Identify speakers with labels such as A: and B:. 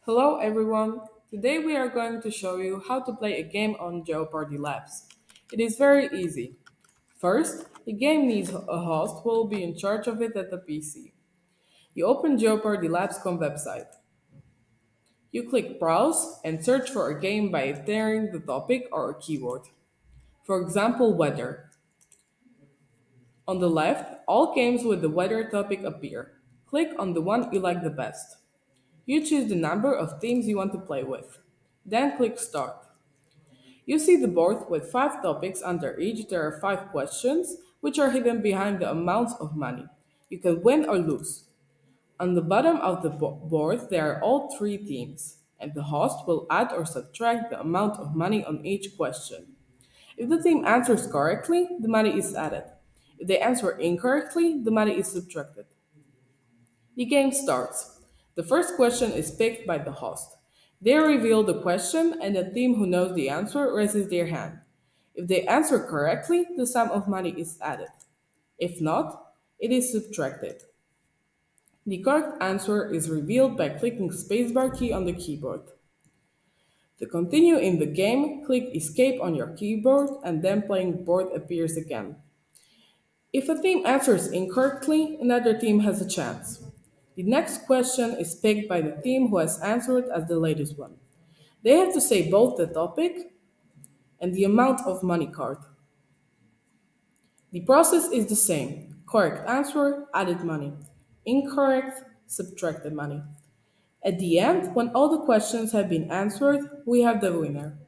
A: Hello everyone! Today we are going to show you how to play a game on Jeopardy Labs. It is very easy. First, the game needs a host who will be in charge of it at the PC. You open Jeopardy Labs.com website. You click Browse and search for a game by entering the topic or a keyword. For example, weather. On the left, all games with the weather topic appear. Click on the one you like the best. You choose the number of teams you want to play with. Then click Start. You see the board with five topics under each. There are five questions, which are hidden behind the amounts of money. You can win or lose. On the bottom of the board, there are all three teams, and the host will add or subtract the amount of money on each question. If the team answers correctly, the money is added. If they answer incorrectly, the money is subtracted. The game starts. The first question is picked by the host. They reveal the question, and the team who knows the answer raises their hand. If they answer correctly, the sum of money is added. If not, it is subtracted. The correct answer is revealed by clicking spacebar key on the keyboard. To continue in the game, click Escape on your keyboard and then playing board appears again. If a team answers incorrectly, another team has a chance. The next question is picked by the team who has answered as the latest one. They have to say both the topic and the amount of money card. The process is the same. Correct answer, added money. Incorrect, subtracted money. At the end, when all the questions have been answered, we have the winner.